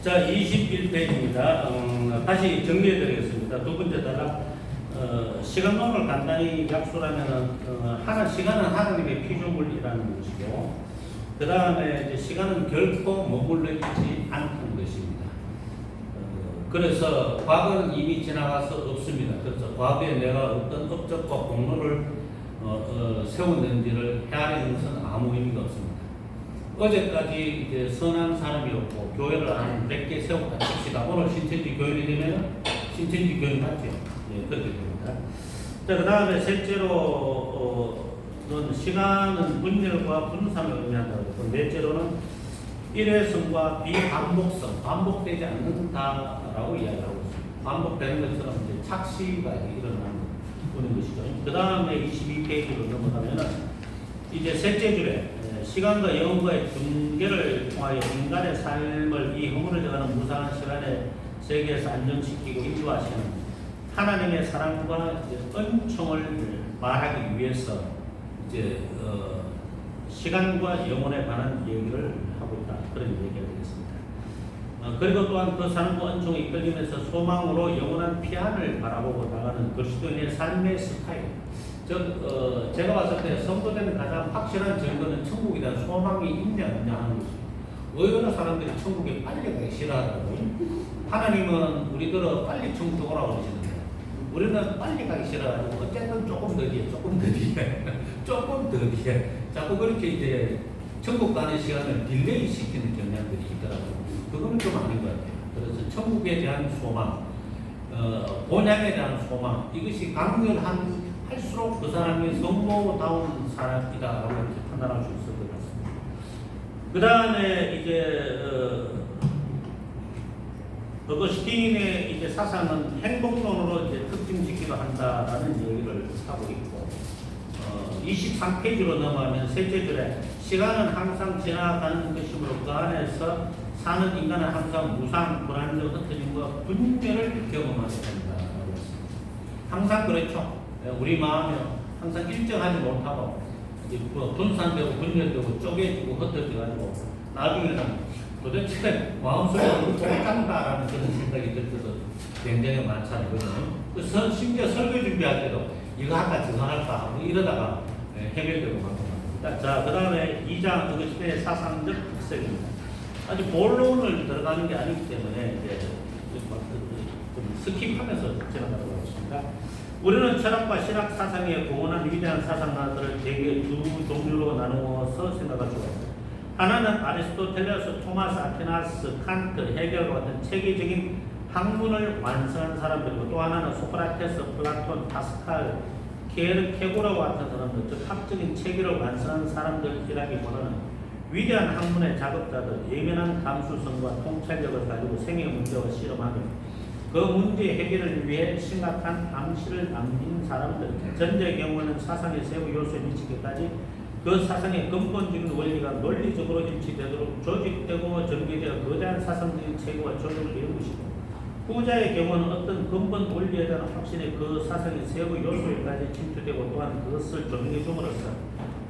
자, 21페이지입니다. 다시 정리해 드리겠습니다. 두 번째 단락, 시간론을 간단히 약술하면은, 시간은 하나님의 피조물이라는 것이고, 그 다음에 이제 시간은 결코 머물러 있지 않다는 것입니다. 그래서 과거는 이미 지나가서 없습니다. 그래서 과거에 내가 어떤 업적과 공로를 세웠는지를 헤아리는 것은 아무 의미가 없습니다. 어제까지 이제 선한 사람이었고 교회를 한 100개 세웠다 칩시다. 오늘 신천지 교인이 되면 신천지 교인 맞죠? 예, 그렇게 됩니다. 자, 그 다음에 셋째로는 시간은 분열과 분삼을 의미한다고. 넷째로는 일회성과 비반복성, 반복되지 않는다라고 이야기하고 있습니다. 반복되는 것처럼 이제 착시가 일어나는 것이죠. 그 다음에 22페이지로 넘어가면은 이제 셋째 줄에 시간과 영혼과의 분계를 통하여 인간의 삶을 이 허물을 정하는 무상한 시간의 세계에서 안정시키고 인도하시는 하나님의 사랑과 은총을 말하기 위해서 이제 시간과 영혼에 관한 얘기를 하고 있다. 그런 얘기가 되겠습니다. 그리고 또한 그 사랑과 은총에 이끌리면서 소망으로 영원한 피안을 바라보고 나가는 그리스도인의 삶의 스타일. 제가 봤을 때 성도되는 가장 확실한 증거는 천국에 대한 소망이 있냐 없냐 하는 것입니다. 의외로 사람들이 천국에 빨리 가기 싫어하더라고요. 하나님은 우리들은 빨리 천국 오라고 그러시는데 우리는 빨리 가기 싫어가지고 어쨌든 조금 더 뒤에 조금 더 뒤에 자꾸 그렇게 이제 천국 가는 시간을 딜레이 시키는 경향들이 있더라고요. 그거는 좀 아닌 것 같아요. 그래서 천국에 대한 소망, 본향에 대한 소망, 이것이 할수록 그 사람이 성도다운 사람이다라고 이렇게 판단할 수 있을 것 같습니다. 그 다음에 이제 어거스틴의 이제 사상은 행복론으로 이제 특징짓기도 한다라는 얘기를 하고 있고, 23페이지로 넘어가면 셋째 줄에 시간은 항상 지나가는 것이므로 그 안에서 사는 인간은 항상 무상, 불안정, 흩어짐과 분열을 경험하게 된다라고 했습니다. 항상 그렇죠. 우리 마음이 항상 일정하지 못하고 분산되고 분열되고 쪼개지고 흩어져가지고 나중에는 도대체 마음속에 어떻게 짠다라는 그런 생각이 들 때도 굉장히 많잖아요. 심지어 설교 준비할 때도 이거 할까 저거 할까 하고 이러다가 해결되고 막. 자, 그 다음에 2장 어거스틴의 사상적 특색입니다. 아직 본론을 들어가는 게 아니기 때문에 이제 좀 스킵하면서 지나가도록 하겠습니다. 우리는 철학과 신학 사상의 공헌한 위대한 사상가들을 대개 두 종류로 나누어서 생각할 수가 있습니다. 하나는 아리스토텔레스, 토마스 아퀴나스, 칸트, 헤겔과 같은 체계적인 학문을 완성한 사람들이고 또 하나는 소크라테스, 플라톤, 파스칼, 케고라와 같은 사람들, 즉 학적인 체계를 완성한 사람들이라기보다는 위대한 학문의 작업자들, 예민한 감수성과 통찰력을 가지고 생애 문제와 실험하며 그 문제 해결을 위해 심각한 암시를 남긴 사람들. 전제의 경우는 사상의 세부 요소에 미치기까지 그 사상의 근본적인 원리가 논리적으로 일치되도록 조직되고 전개되어 거대한 사상적인 체계와 조직을 이룬 것이고, 후자의 경우는 어떤 근본 원리에 대한 확신이 그 사상의 세부 요소에까지 침투되고 또한 그것을 조명해 줌으로써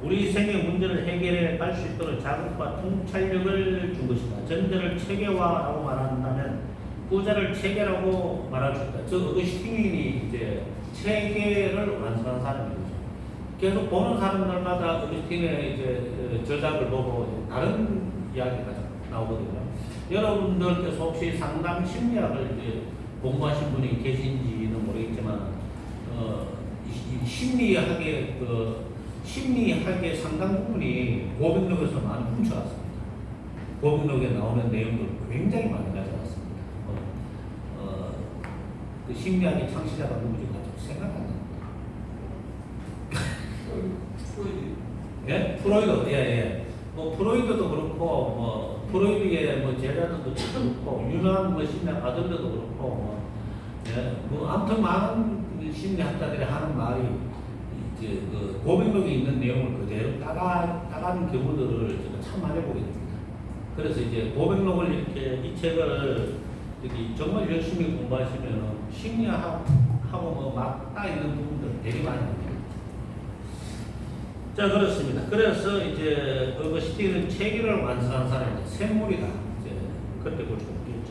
우리 생의 문제를 해결해 갈 수 있도록 자극과 통찰력을 준 것이다. 전제를 체계화라고 말한다면 후자를 체계라고 말할 수 있다. 저 어거스틴이 이제 체계를 완성한 사람이죠. 계속 보는 사람들마다 어거스틴의 이제 저작을 보고 다른 이야기가 나오거든요. 여러분들께서 혹시 상담 심리학을 이제 공부하신 분이 계신지는 모르겠지만, 심리학의 상당 부분이 고백록에서 많이 훔쳐왔습니다. 고백록에 나오는 내용들 굉장히 많이 가져왔습니다. 그 심리학의 창시자가 누구지 생각 안 납니다. 프로이드. 예? 프로이드. 예. 뭐 프로이드도 그렇고 프로이드의 제자들도 그렇고 유명한 심리학 아들들도 그렇고 아무튼 많은 심리학자들이 하는 말이 이제 그 고백록에 있는 내용을 그대로 따가는 경우들을 제가 참 많이 보게 됩니다. 그래서 이제 고백록을 이렇게 이 책을 정말 열심히 공부하시면 심리학하고 맞닿아 있는 부분들 되게 많이 있습니다. 자, 그렇습니다. 그래서 이제 어거스틴은 체계를 완성한 사람이다. 샘물이다. 이제 그렇게 볼 수 없겠죠.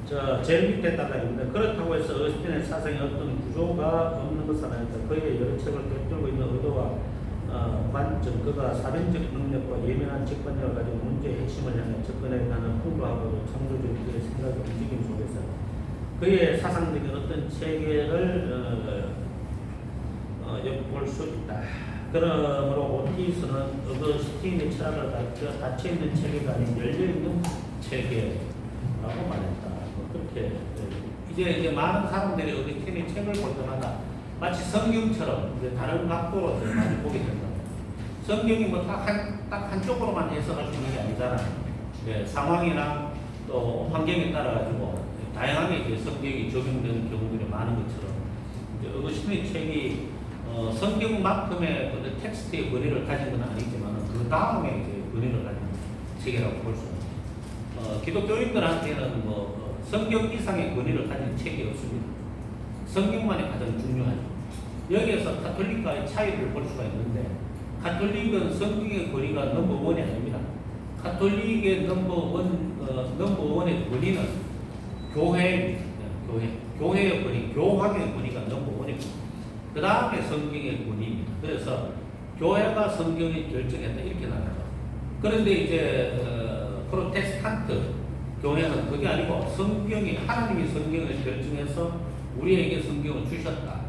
자, 제일 밑에 따라입니다. 그렇다고 해서 어거스틴의 사상에 어떤 구조가 없는 것은 아니다. 그의 여러 책을 꿰뚫고 있는 의도와 관점, 그가 사변적 능력과 예민한 직관력을 가지고 문제의 핵심을 향해 접근해가는 풍부하고도 창조적 그의 생각의 움직임 속에서 그의 사상적인 어떤 체계를 엿볼 수 있다. 그러므로 오티스는 어거스틴의 철학을 닫혀있는 체계가 아닌 열려있는 체계라고 말했다. 그렇게 이제 많은 사람들이 어거스틴의 책을 볼 때마다 마치 성경처럼 이제 다른 각도로 많이 보게 된다. 성경이 뭐 딱 한쪽으로만 해석할 수 있는 게 아니잖아요. 예, 상황이나 또 환경에 따라 가지고 다양하게 이제 성경이 적용되는 경우들이 많은 것처럼 이제 어거스틴의 책이 성경만큼의 그 텍스트의 권위를 가진 건 아니지만 그 다음에 이제 권위를 가진 책이라고 볼 수 있습니다. 기독교인들한테는 뭐 성경 이상의 권위를 가진 책이 없습니다. 성경만이 가장 중요하죠. 여기에서 가톨릭과의 차이를 볼 수가 있는데 가톨릭은 성경의 권위가 넘버원이 아닙니다. 가톨릭의 넘버원의 권위는 교회의 권위, 교황의 권위가 넘버원이고 그 다음에 성경의 권위입니다. 그래서 교회가 성경을 결정했다 이렇게 나가죠. 그런데 이제 프로테스탄트 교회는 그게 아니고 하나님이 성경을 결정해서 우리에게 성경을 주셨다.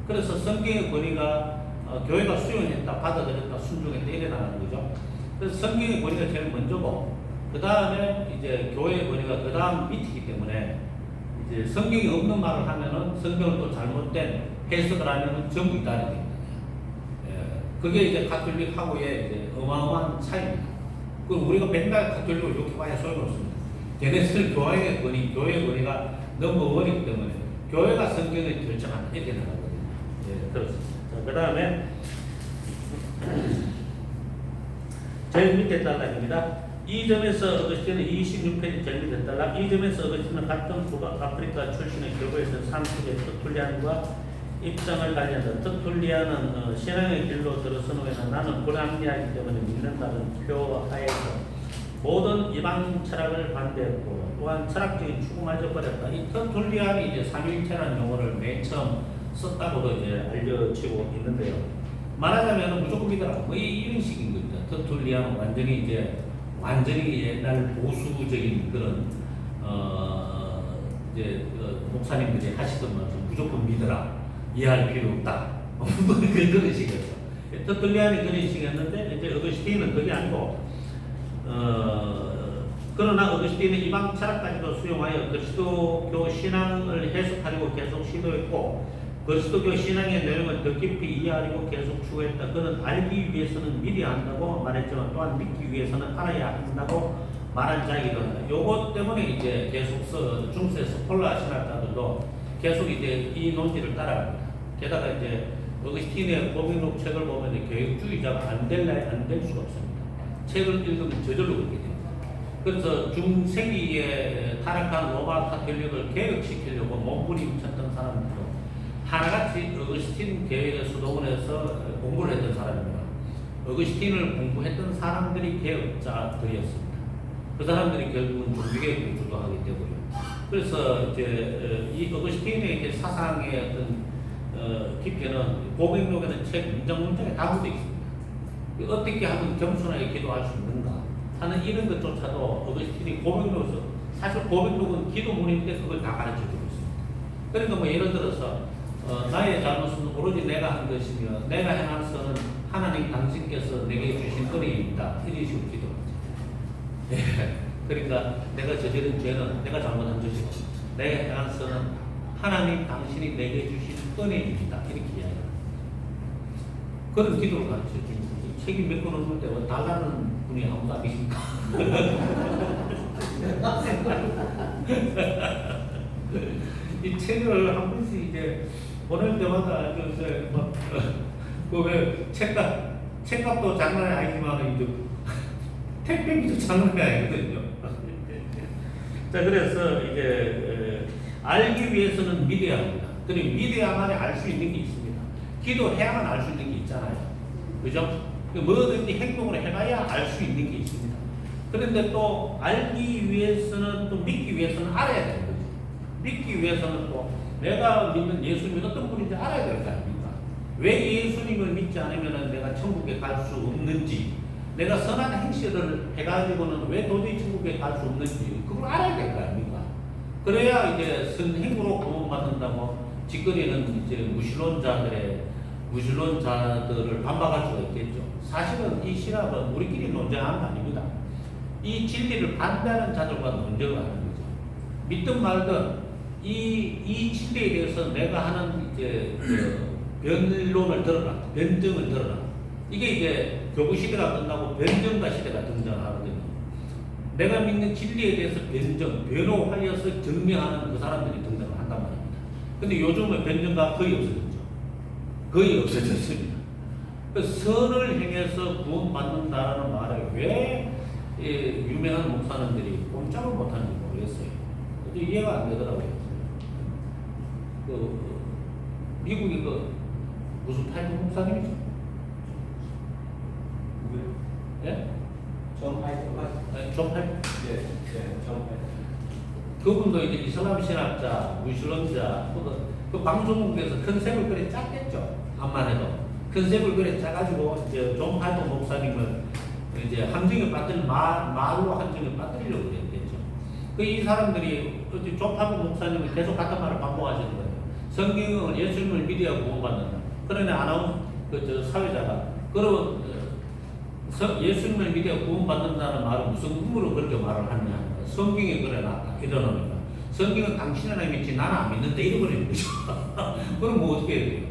그래서 성경의 권위가 교회가 수용했다, 받아들였다, 순종했다 이래 나가는 거죠. 그래서 성경의 권위가 제일 먼저고 그 다음에 이제 교회의 권위가 그 다음 밑이기 때문에 이제 성경이 없는 말을 하면은 성경을 또 잘못된 해석을 하면은 전부 이단이 됩니다. 예, 그게 이제 가톨릭하고의 이제 어마어마한 차이입니다. 그럼 우리가 맨날 가톨릭을 욕해봐야 소용없습니다. 걔네들 교회의 권위가 넘버원이기 때문에 교회가 성경을 결정한다 이렇게 나가거든요. 예, 그렇습니다. 그 다음에 제일 밑에 단락입니다. 이 점에서 어거스틴은 26페이지 제일 밑에 단락. 이 점에서 어거스틴은 같은 북아프리카 출신의 교부에서 산속의 터툴리안과 입장을 달리한다. 터툴리안은 신앙의 길로 들어선 후에는 나는 불합리하기 때문에 믿는다는 표하에서 모든 이방 철학을 반대했고 또한 철학적인 추구마저 버렸다. 이 터툴리안이 이제 삼위일체라는 용어를 맨 처음 썼다고도 이제 알려지고 있는데요. 말하자면 무조건 믿어라. 뭐 이런 식인 겁니다. 터툴리안은 완전히 옛날 보수적인 그런 이제 목사님들이 하시던 말씀 무조건 믿어라. 이해할 필요 없다. 그런 식이었죠. 터툴리안이 그런 식이었는데 이제 어거스틴은 그게 아니고 그러나 어거스틴은 이방 철학까지도 수용하여 그리스도교 신앙을 해석하려고 계속 시도했고 그리스도교 신앙의 내용을 더 깊이 이해하려고 계속 추구했다. 그는 알기 위해서는 믿어야 한다고 말했지만 또한 믿기 위해서는 알아야 한다고 말한 자이기도 한다. 요것 때문에 이제 계속 중세 스콜라 신학자들도 계속 이제 이 논지를 따라갑니다. 게다가 이제 어거스틴의 고백록 책을 보면 교육주의자가 안 될 수가 없습니다. 책을 읽으면 저절로 그렇게 됩니다. 그래서 중세기에 타락한 로마 가톨릭을 개혁시키려고 몸부림쳤던 사람들도 하나같이 어거스틴 계획에 수도원에서 공부를 했던 사람입니다. 어거스틴을 공부했던 사람들이 개혁자들이었습니다. 그 사람들이 결국은 종교개혁을 주도하게 되고요. 그래서 이제 이 어거스틴의 사상의 어떤 깊이는 고백록에는 책 문장에 담겨 있습니다. 어떻게 하면 겸손하게 기도할 수 있는가 하는 이런 것조차도 어거스틴이 고백록에서 사실 고백록은 기도문인데 그걸 다 가르쳐 주고 있습니다. 그러니까 뭐 예를 들어서 나의 잘못은 오로지 내가 한 것이며 내가 행한 선은 하나님 당신께서 내게 주신 은혜입니다. 이런 식으로 기도하죠. 네. 그러니까 내가 저지른 죄는 내가 잘못한 것이고 내가 행한 선은 하나님 당신이 내게 주신 은혜입니다. 이렇게 이야기합니다. 그런 기도를 가르쳐 줍니다. 책이 몇 권 없는데 뭐 달라는 분이 아무도 안 계십니까? 이 책을 한 번씩 이제 보낼 때마다 이제 막그왜 책값도 장난이 아니지만 이제 택배비도 장난이 아니거든요. 자, 그래서 이제 알기 위해서는 믿어야 합니다. 그리고 믿어야만 알 수 있는 게 있습니다. 기도해야만 알 수 있는 게 있잖아요. 그죠? 뭐든지 행동을 해봐야 알 수 있는 게 있습니다. 그런데 또 알기 위해서는 또 믿기 위해서는 알아야 되는 거죠. 믿기 위해서는 또 내가 믿는 예수님이 어떤 분인지 알아야 될 거 아닙니까? 왜 예수님을 믿지 않으면 내가 천국에 갈 수 없는지, 내가 선한 행실을 해가지고는 왜 도저히 천국에 갈 수 없는지 그걸 알아야 될 거 아닙니까? 그래야 이제 선행으로 구원받는다고 짓거리는 이제 무신론자들을 반박할 수가 있겠죠. 사실은 이 신학은 우리끼리 논쟁하는 거 아닙니다. 이 진리를 반대하는 자들과 논쟁을 하는 거죠. 믿든 말든 이 진리에 대해서 내가 하는 이제 변론을 들어라, 변증을 들어라. 이게 이제 교부 시대가 끝나고 변증가 시대가 등장하거든요. 내가 믿는 진리에 대해서 변호하여서 증명하는 그 사람들이 등장을 한단 말입니다. 근데 요즘은 변증가 거의 없어졌죠. 거의 없어졌습니다. 그 선을 행해서 구원받는다라는 말을 왜 유명한 목사님들이 꼼짝을 못하는지 모르겠어요. 이해가 안 되더라고요. 미국의 무슨 타이프 목사님이죠? 누구요? 예? 존 파이프. 존 파이프? 예, 존 파이프. 그분도 이제 이슬람 신학자, 무슬림자, 그 방송국에서 컨셉을 그래 짰겠죠. 암만 해도. 컨셉을 그래 짜가지고 이제 존 파이프 목사님을 이제 함정에 빠뜨린 말로 함정에 빠뜨리려고 그랬겠죠. 이 사람들이 존 파이프 목사님이 계속 같은 말을 반복하시는 거예요. 성경은 예수님을 믿어야 구원받는다. 그러니 아나운 사회자가 그러면 예수님을 믿어야 구원받는다는 말은 무슨 의무로 그렇게 말을 하느냐. 성경에 그래 놨다. 이러니까 성경은 당신이나 믿지 나는 안 믿는데 이러버리는 거죠. 그럼 뭐 어떻게 해야 돼요?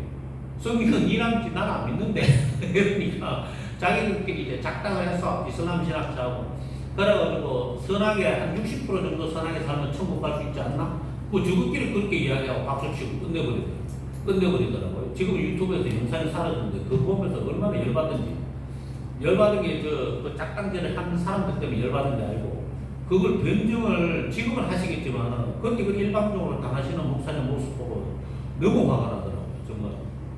성경은 니랑 믿지 나는 안 믿는데 그러니까 자기들끼리 이제 작당을 해서 이슬람 신학자하고 그래가지고 선하게 한 60% 정도 선하게 살면 천국 갈 수 있지 않나? 뭐 저것끼리 그렇게 이야기하고 박수치고 끝내버리더라고요. 지금 유튜브에서 영상이 사라졌는데 그거 보면서 얼마나 열받은 게 그 작당제를 한 사람들 때문에 열받은 게 아니고 그걸 변증을 지금은 하시겠지만 그때 그 일방적으로 당하시는 목사님 모습 보고 너무 화가 나더라고요. 정말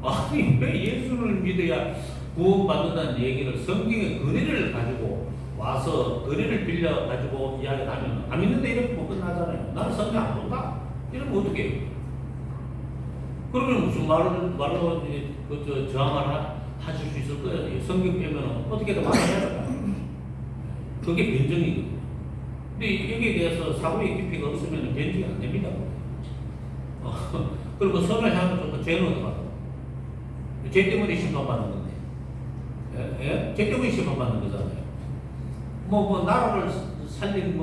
아니 왜 예수를 믿어야 구원받는다는 얘기를 성경의 거리를 가지고 와서 거리를 빌려 가지고 이야기를 하면 안 믿는데 이렇게 못 끝나잖아요. 나는 성경 안 본다. 이러면 어떻게 해요? 그러면 무슨 말로 저항을 하실 수 있을 거예요. 성경 빼면 어떻게든 말을 해야 될까요? 그게 변증이거든요. 근데 여기에 대해서 사고의 깊이가 없으면 변증이 안 됩니다. 그리고 선을 향하면 좀 죄는 어떡하고? 죄 때문에 심판받는 건데. 예? 죄 때문에 심판받는 거잖아요. 나라를 살린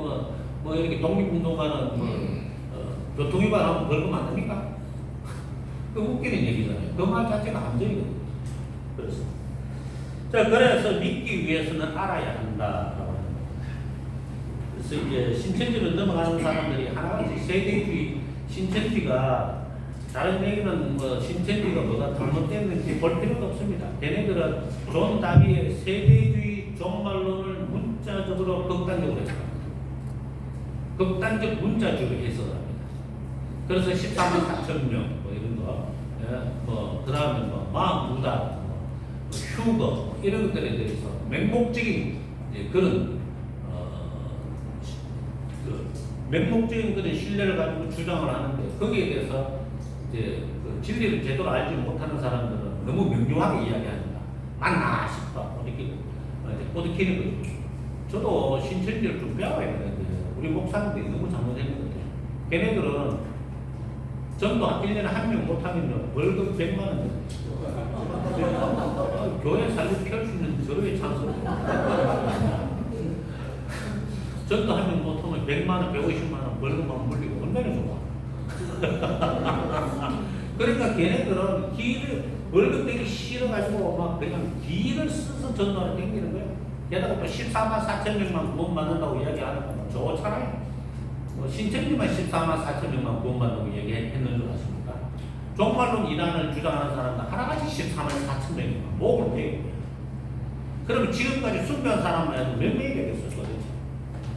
이렇게 독립운동가는 교통위반 하면 벌금 안 됩니까? 그 웃기는 얘기잖아요. 그 말 자체가 함정이거든요. 그래서 믿기 위해서는 알아야 한다라고 하는 거예요. 그래서 이제 신천지로 넘어가는 사람들이 하나같이 세대주의 신천지가 다른 얘기는 신천지가 뭐가 잘못됐는지 볼 필요도 없습니다. 걔네들은 존 다비의 세대주의 종말론을 문자적으로 극단적으로 해석합니다. 극단적 문자주의로 해석합니다. 그래서 14만 4천 명 이런 거, 그 다음에 마음부다, 휴거 이런 것들에 대해서 맹목적인 그런 맹목적인 그런 신뢰를 가지고 주장을 하는데 거기에 대해서 이제 그 진리를 제대로 알지 못하는 사람들은 너무 명료하게 이야기합니다. 맞나 싶어 이렇게 꼬드키는 거죠. 저도 신천지를 좀 배워야 되는데 우리 목사님들이 너무 잘못된 것 같아요. 걔네들은 전도 1년에 한 명 못하면 월급 100만 원 교회 살고 피할 수 있는 저로의 찬스로 전도 한 명 못하면 100만 원, 150만 원 월급만 물리고 얼마나 좋아. 그러니까 걔네들은 월급 되기 싫어가지고 막 그냥 길을 써서 전도를 땡기는 거예요. 게다가 또 14만 4천 명만 구원받는다고 이야기하니까 좋잖아요. 신천지만 14만 4천 명만 구원받는다고 얘기했는 줄 아십니까? 종말론 이단을 주장하는 사람들 하나같이 14만 4천 명이면 목을 베고 그러면 지금까지 순교한 사람만 해도 몇 명이 되겠어요? 도대체?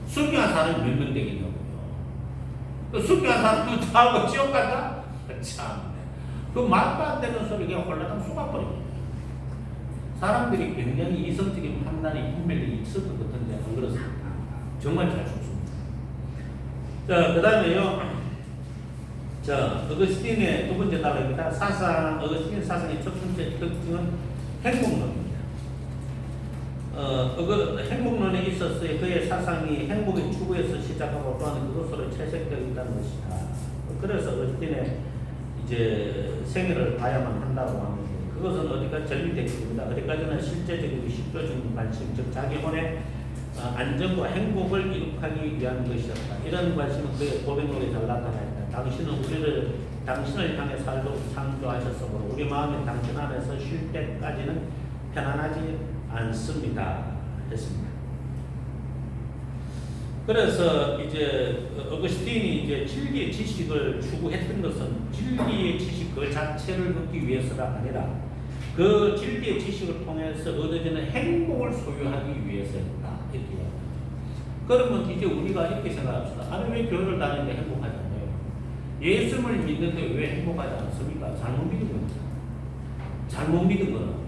순교한 사람이 몇 명 되겠냐고요. 순교한 사람도 자고 지옥 간다? 참. 그 말도 안 되는 소리 그냥 홀라당 쏘아버립니다. 사람들이 굉장히 이성적인 판단이 분명히 있었던 것 같은데 안 그렇습니다. 정말 잘 죽습니다. 자, 그 다음에요. 자, 어거스틴의 두 번째 단락입니다. 어거스틴 사상의 첫 번째 특징은 행복론입니다. 행복론에 있어서의 그의 사상이 행복의 추구에서 시작하고 또한 그것으로 채색되어 있다는 것이다. 그래서 어거스틴의 이제 생애를 봐야만 한다고 하는데 그것은 어디까지 전리되겠습니다. 어디까지나 실제적이고 실효적인 관심, 즉 자기 혼의 안정과 행복을 이룩하기 위한 것이었다. 이런 관심은 그의 고백록에 잘 나타나있다. 당신을 향해 살도록 창조하셨으므로 우리 마음이 당신 안에서 쉴 때까지는 편안하지 않습니다. 했습니다. 그래서 이제 어거스틴이 이제 진리의 지식을 추구했던 것은 진리의 지식 그 자체를 얻기 위해서가 아니라 그 진리의 지식을 통해서 얻어지는 행복을 소유하기 위해서였다. 이렇게 이야기합니다. 그러면 이제 우리가 이렇게 생각합시다. 아니 왜 교회를 다니는데 행복하지 않아요? 예수를 믿는데 왜 행복하지 않습니까? 잘못 믿은 겁니다. 잘못 믿은 거는.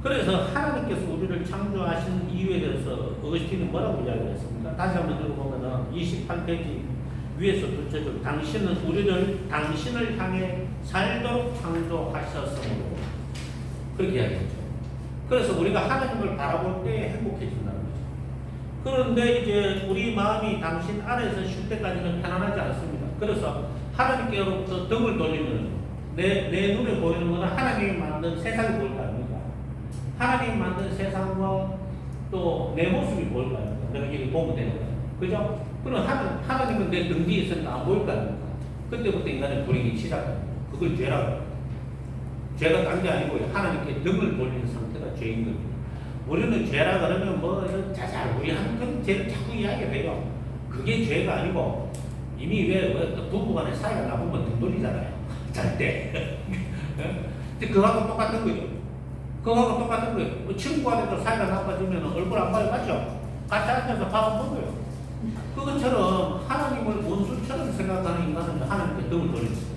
그래서 하나님께서 우리를 창조하신 이유에 대해서 어거스틴은 뭐라고 이야기를 했습니까? 다시 한번 읽어보면 28페이지 위에서 둘째 줄 당신은 우리를 당신을 향해 살도록 창조하셨으므로 그렇게 이야기했죠. 그래서 우리가 하나님을 바라볼 때 행복해진다는 거죠. 그런데 이제 우리 마음이 당신 안에서 쉴 때까지는 편안하지 않습니다. 그래서 하나님께로부터 등을 돌리면 내 눈에 보이는 것은 하나님이 만든 세상이 보일 거 아닙니까? 하나님이 만든 세상과 또 내 모습이 보일 거 아닙니까? 내가 이렇게 보면 되는 거야. 그죠? 그럼 하나님은 내 등 뒤에 있으면 안 보일 거 아닙니까? 그때부터 인간의 불행이 시작합니다. 그걸 죄라고 해요. 죄가 딴 게 아니고 하나님께 등을 돌리는 상태가 죄인 겁니다. 우리는 죄라 그러면 자자 우리한테 죄를 자꾸 이야기해요. 그게 죄가 아니고 이미 왜 부부간의 사이가 나쁘면 등 돌리잖아요. 잘 때. 근데 그거하고 똑같은 거죠. 그거하고 똑같은 거예요. 친구한테도 사이가 나빠지면 얼굴 안 봐요. 맞죠? 같이 앉아서 밥을 먹어요. 그것처럼 하나님을 원수처럼 생각하는 인간은 하나님께 등을 돌립니다.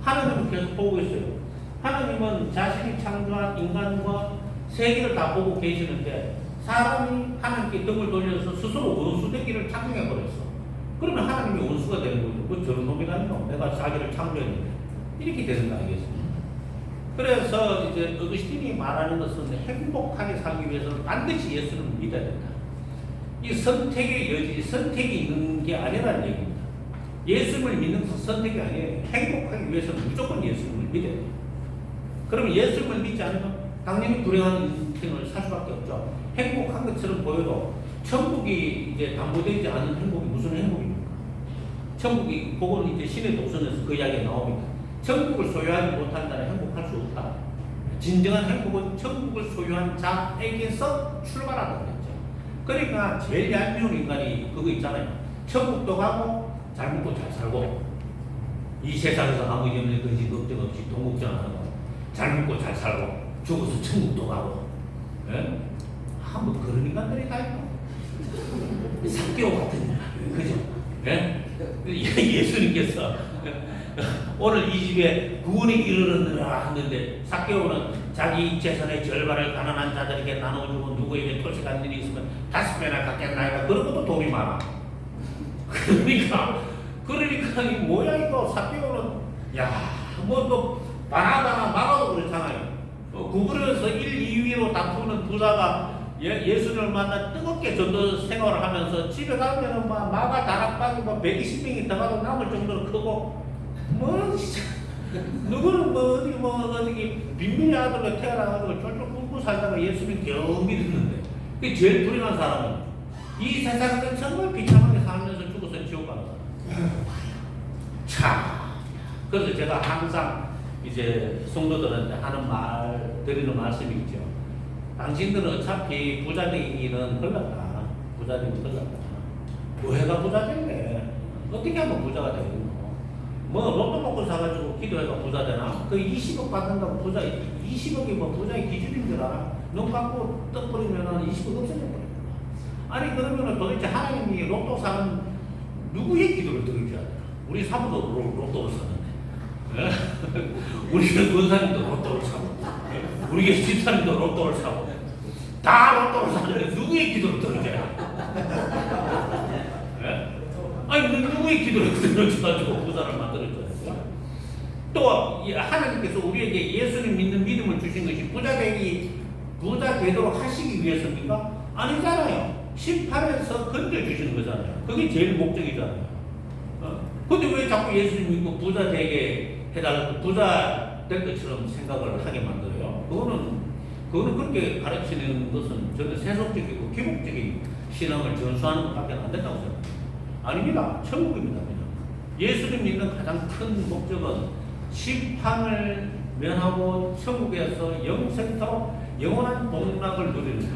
하나님은 계속 보고 있어요. 하나님은 자신이 창조한 인간과 세계를 다 보고 계시는데 사람이 하나님께 등을 돌려서 스스로 원수되기를 착각해버렸어. 그러면 하나님이 원수가 되는 거죠. 그 저런 놈이 아니고 내가 자기를 창조했는데 이렇게 되는 거 아니겠습니까? 그래서 이제 어거스틴이 말하는 것은 행복하게 살기 위해서는 반드시 예수를 믿어야 된다. 이 선택의 여지, 선택이 있는 게 아니라는 얘기입니다. 예수를 믿는 것은 선택이 아니에요. 행복하기 위해서는 무조건 예수를 믿어야 돼요. 그러면 예수를 믿지 않으면 당연히 불행한 인생을 살 수밖에 없죠. 행복한 것처럼 보여도 천국이 이제 담보되지 않은 행복이 무슨 행복입니까? 천국이, 그건 이제 신의 독서에서 그 이야기가 나옵니다. 천국을 소유하지 못한다면 행복할 수 없다. 진정한 행복은 천국을 소유한 자에게서 출발한다고 했죠. 그러니까 제일 얄미운 인간이 그거 있잖아요. 천국도 가고 잘 먹고 잘 살고 이 세상에서 아무 염려 근심 걱정 없이 돈 걱정 안 하고 잘 먹고 잘 살고 죽어서 천국도 가고 예? 뭐 그런 인간들이 다 있고 삭개오 같은 인간 그죠? 예? 예수님께서 오늘 이 집에 구원이 이르렀느라 하는데 삭개오는 자기 재산의 절반을 가난한 자들에게 나눠주고 누구에게 토식한 일이 있으면 5배나 갚겠나이다. 그런 것도 돈이 많아. 그러니까 이 뭐야 이거 삭개오는 뭐 또 바나바나 막아도 그렇잖아요. 구부려서 1, 2위로 다투는 부자가 예수님을 만나 뜨겁게 전도 생활을 하면서 집에 가면은 마가 다락방이 120명이 들어가도 남을 정도로 크고 진짜 누구는 어디 빈민의 아들로 태어나가지고 쫄쫄 굶고 살다가 예수님 겨우 믿었는데 그게 제일 불행한 사람은 이 세상에서 정말 비참하게 살면서 죽어서 지옥 가는 사람. 그래서 제가 항상 이제 성도들한테 드리는 말씀이 있죠. 당신들은 어차피 부자 되기는 걸렸다. 부자 되기 걸렸다. 교회가 부자 되네. 어떻게 하면 부자가 되겠노? 로또 먹고 사가지고 기도해가 부자 되나? 그 20억 받는다고 부자, 20억이 부자의 기준인 줄 알아? 눈 감고 떡 뿌리면 20억 없어져 버립니다. 아니, 그러면 도대체 하나님이 로또 사는 누구의 기도를 들을 줄 알아? 우리 사부도 로또를 사는데. 우리 권사님도 로또를 사고, 우리 집사님도 로또를 사고, 다 로또를 사는데 누구의 기도를 들어줘야? 예? 아니 누구의 기도를 들어줘가지고 부자를 만들어줘야? 또 하나님께서 우리에게 예수를 믿는 믿음을 주신 것이 부자 되도록 하시기 위해서입니까? 아니잖아요. 심판에서 건져주시는 거잖아요. 그게 제일 목적이잖아요. 근데 왜 자꾸 예수님 믿고 부자 되게 해달라고 부자 될 것처럼 생각을 하게 만들어요? 그거는 그렇게 가르치는 것은 저는 세속적이고 기복적인 신앙을 전수하는 것밖에 안 된다고 생각합니다. 아닙니다. 천국입니다. 그냥. 예수님 믿는 가장 큰 목적은 심판을 면하고 천국에서 영생토록 영원한 복락을 누리는 것.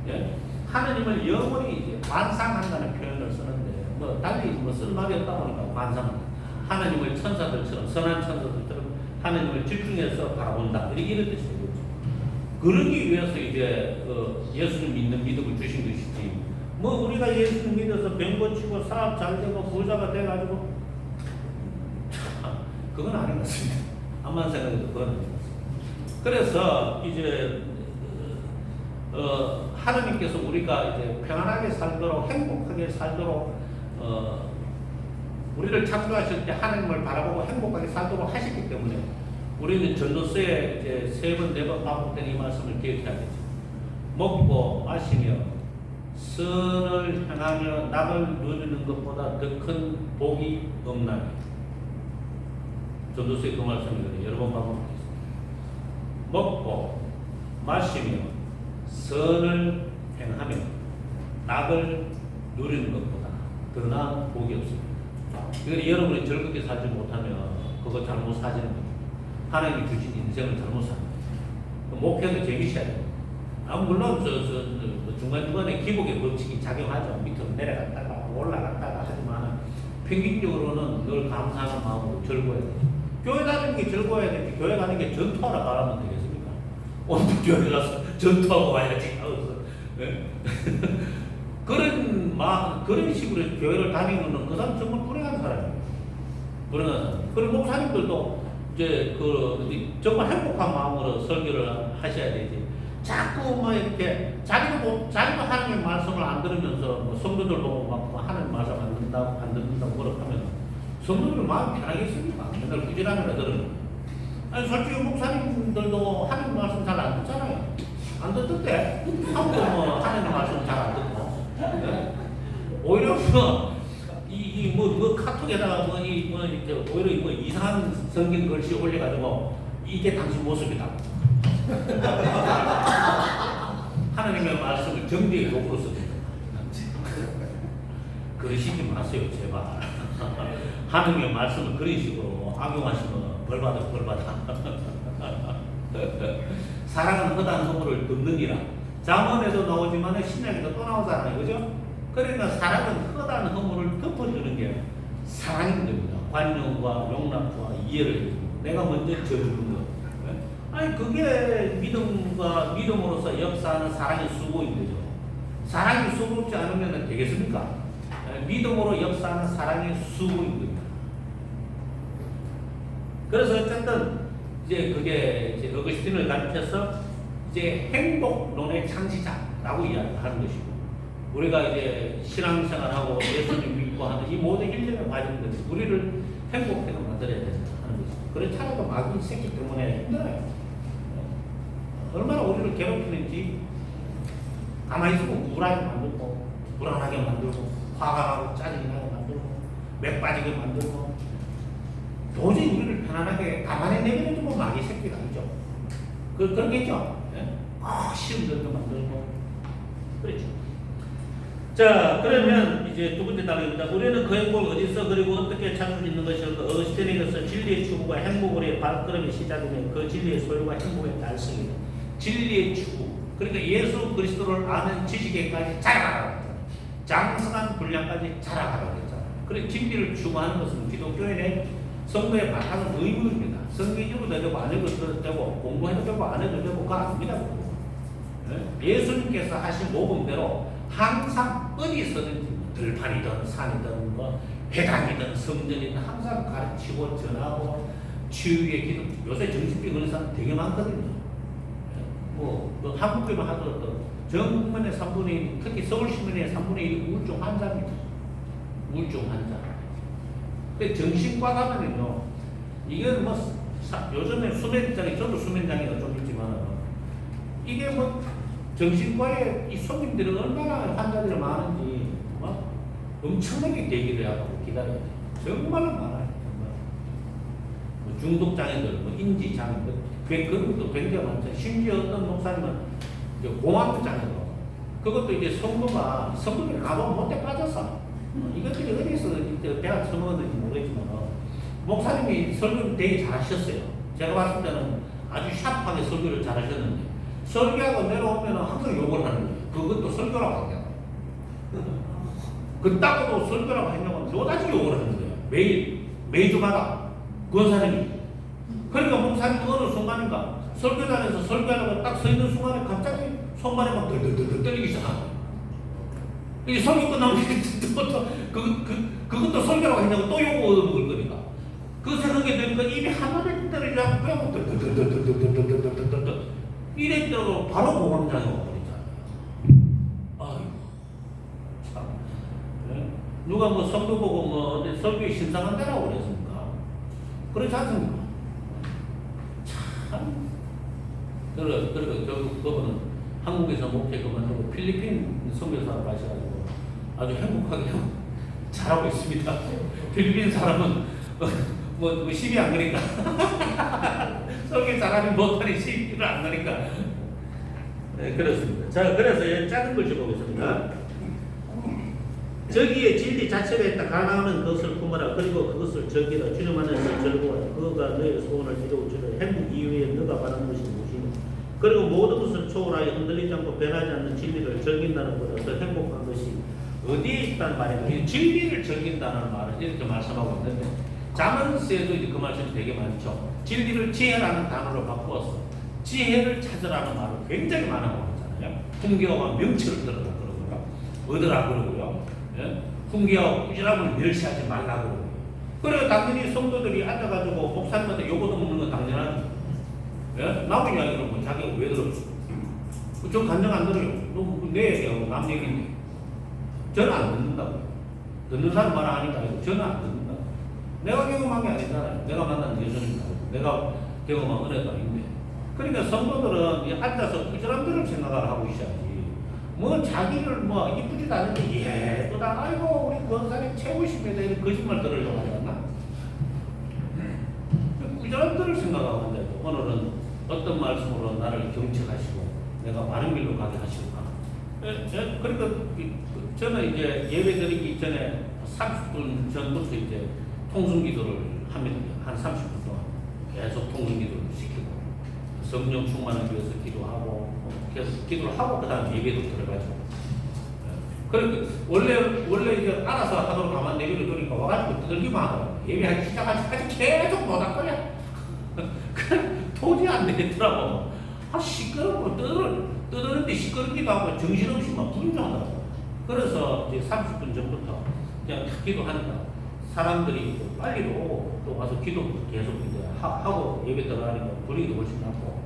예? 하느님을 영원히 이제 관상한다는 표현을 쓰는데 달리 쓸 말이 없다 보니까 관상. 하나님을 천사들처럼 선한 천사들처럼 하나님을 집중해서 바라본다. 이런 뜻이 되겠죠. 그러기 위해서 이제 예수를 믿는 믿음을 주신 것이지. 우리가 예수를 믿어서 병 고치고 사업 잘 되고 부자가 돼가지고 그건 아닌 것 같습니다. 암만 생각해도 그건 아닌 것 같습니다. 그래서 이제 하나님께서 우리가 이제 평안하게 살도록 행복하게 살도록 우리를 창조하실 때 하나님을 바라보고 행복하게 살도록 하셨기 때문에 우리는 전도서에 이제 3번, 4번 반복된 이 말씀을 기억해야겠죠. 먹고 마시며 선을 행하며 낙을 누리는 것보다 더 큰 복이 없나니. 전도서의 그 말씀이거든요. 여러 번 반복했습니다. 먹고 마시며 선을 행하며 낙을 누리는 것보다 더 나은 복이 없습니다. 그러니 여러분이 즐겁게 살지 못하면 그거 잘못 사시는 겁니다. 하나님이 주신 인생을 잘못 사는 거예요. 목회도 재미있어야 돼요. 물론 중간중간에 기복의 법칙이 작용하죠. 밑으로 내려갔다가 올라갔다가 하지만 평균적으로는 늘 감사하는 마음으로 즐거워야 돼요. 교회 다니는 게 즐거워야 되지. 교회 가는 게 전투하러 가라면 되겠습니까? 오늘 교회 가서 전투하고 와야지. 네? 그런 식으로 교회를 다니면 그 사람 정말 불행한 사람이에요. 불행한 사람. 그리고 목사님들도 이제 정말 행복한 마음으로 설교를 하셔야 되지. 자꾸 이렇게 자기도 하나님의 말씀을 안 들으면서 성도들 보고 막 하나님 말씀 안 듣는다고 그렇다면 성도들 마음 편하겠습니까? 맨날 꾸지람이나 들으면. 아니 솔직히 목사님들도 하나님 말씀 잘 안 듣잖아요. 안 듣던데. 한국도 하나님 말씀 잘 안 듣고. 네? 오히려 카톡에다가 오히려 이상한 성경 글씨 올려가지고 이게 당신 모습이다. 하나님의 말씀을 정비의 도구로 씁니다. 그러시지 마세요, 제발. 하나님의 말씀을 그런 식으로 악용하시면 벌받아. 사랑은 허다한 허물을 덮느니라. 잠언에도 나오지만 신약에도 또 나오잖아요, 그죠? 그러니까 사랑은 허다한 허물을 덮어주는 게 사랑인 겁니다. 관용과 용납과 이해를 해주고 내가 먼저 져주는 것. 아니 그게 믿음으로서 역사하는 사랑의 수고인 거죠. 사랑이 수고롭지 않으면 되겠습니까? 믿음으로 역사하는 사랑의 수고인 겁니다. 그래서 어쨌든 이제 그게 이제 어거스틴을 가르쳐서 이제 행복론의 창시자라고 이야기하는 것이고 우리가 이제 신앙생활하고 예수님 믿고 하는 이 모든 일련의 과정들이 우리를 행복하게 만들어야 된다 하는 것이죠. 그래 차라리 마귀 있기 때문에 힘들어요. 얼마나 우리를 괴롭히는지 가만히 있으면 우울하게 만들고 불안하게 만들고 화가 나고 짜증이 나게 만들고 맥 빠지게 만들고 도저히 우리를 편안하게 가만히 내버려두고 마귀 새끼가 아니죠. 그러겠죠. 네? 시험 들게 만들고 그렇죠. 자 그러면 이제 두 번째 단어입니다. 우리는 그 행복을 어디서 그리고 어떻게 찾을 수 있는 것일까? 어거스틴에서 진리의 추구가 행복으로의 발걸음의 시작이며 그 진리의 소유가 행복의 달성이다. 진리의 추구. 그러니까 예수 그리스도를 아는 지식에까지 자라가라. 장성한 분량까지 자라가라 했잖아요. 그래 진리를 추구하는 것은 기독교인의 성도의 바탕은 의무입니다. 성경 읽어도 되고 안 읽어도 되고 공부해도 되고 안 해도 되고 그거 아닙니다. 예수님께서 하신 모범대로 항상 어디서든지 들판이든 산이든 회당이든 성전이든 항상 가르치고 전하고 치유의 기도. 요새 정신병 걸린 사람 되게 많거든요. 한국교만 하더라도 전 국민의 3분의 1, 특히 서울 시민의 3분의 1이 우울증 환자입니다. 우울증 환자. 근데 정신과 가면은요, 이게 뭐, 요즘에 수면장애, 저도 수면장애가 좀 있지만, 이게 뭐, 정신과에 이 손님들이 얼마나 환자들이 많은지, 뭐, 엄청나게 대기를 하고 기다려야 돼요. 정말로 많아요. 정말. 뭐 중독장애들, 뭐 인지장애들, 그런 것도 굉장히 많죠. 심지어 어떤 목사님은 공황장애도, 그것도 이제 성도들이 가보 못해 빠졌어. 이것들이 어디서 이제 대학 처먹었는지 모르겠지만, 목사님이 설교 되게 잘하셨어요. 제가 봤을 때는 아주 샤프하게 설교를 잘하셨는데, 설교하고 내려오면 항상 욕을 하는 거예요. 그것도 설교라고 하냐. 그따고도 설교라고 했냐고 노다지 욕을 하는 거예요. 매주마다 권사님이. 그러니까 목사님 어느 순간인가 설교단에서 설교하려고 딱 서 있는 순간에 갑자기 손발이 막 들들들들 떨리기 시작하는 거예요. 이 설교 끝나면 그것도 설교라고 했냐고 또 욕을 먹을 거니까. 그 생각이 드니까 입이 하늘에 떨어지고 그냥 들들들들들들들들들 이랬더라도 바로 공황장애가 와버리잖아요. 아이고 참. 누가 뭐 설교 보고 뭐 설교에 신상한다라고 그랬습니까? 그렇지 않습니까? 참. 그리고 결국 그분은 한국에서 목회 그만두고 필리핀 선교사로 가셔가지고 아주 행복하게 잘하고 있습니다. 필리핀 사람은 뭐 시비 안 거니까 설교 잘하면 못하니 시비를 안 거니까. 네, 그렇습니다. 자, 그래서 작은 글씨 보겠습니다. 저기에 진리 자체가 있다. 가나하는 것을 품어라. 그리고 그것을 즐기라. 주님 안에서 즐거워라. 그가 너의 소원을 이루어주라. 행복 이후에 너가 바라는 것이 무엇이냐. 그리고 모든 것을 초월하여 흔들리지 않고 변하지 않는 진리를 즐긴다는 것보다 더 행복한 것이 어디에 있다는 말입니다. 진리를 즐긴다는 말을 이렇게 말씀하고 있는데, 잠언서에도 이제 그 말씀이 되게 많죠. 진리를 지혜라는 단어로 바꾸어서 지혜를 찾으라는 말을 굉장히 많아고 하잖아요. 훈계와 명철을 들으라 그러고요. 얻으라 그러고요. 예? 훈계와 꾸준함을 멸시하지 말라 그러고요. 그래서 당연히 성도들이 앉아가지고 목사님한테 요거도 먹는 건 당연하죠. 예? 남 이야기를 뭐 자기가 왜 들었어? 저 간정 안 들어요. 내 얘기하고 남 얘기인데. 저는 안 듣는다고요. 듣는 사람 말 하니까 저는 안 듣는다. 내가 경험한 게 아니잖아요. 내가 만난 예수님도 아니고, 내가 경험한 은혜도 아닌데. 그러니까 성도들은 앉아서 꾸준함들을 생각을 하고 있어야지. 뭐 자기를 뭐 이쁘지도 않은데 예쁘다. 아이고 우리 권사님 최고십니다. 이런 거짓말 들으려고 하지 않나? 꾸준함들을 생각하고 앉아요. 오늘은 어떤 말씀으로 나를 경책하시고 내가 바른 길로 가게 하실까? 그러니까 저는 이제 예배 드리기 전에 30분 전부터 이제 통성기도를 합니다. 한 30분 동안 계속 통성기도를 시키고 성령 충만을 위해서 기도하고 계속 기도를 하고 그 다음 예배도 들어가지고. 그러니까 원래 이제 알아서 하도록 가만 내비를 두니까 와가지고 떠들기만 하더라고. 예배하기 시작하기까지 계속 노닥거려. 도저히 안 되겠더라고. 시끄럽고 떠드는데 시끄럽기도 하고 정신없이 막 분주하더라고. 그래서 이제 30분 전부터 그냥 기도하니까 사람들이 또 빨리도 오고 또 와서 기도 계속 이제 하고 예배 들어가니까 분위기도 훨씬 낫고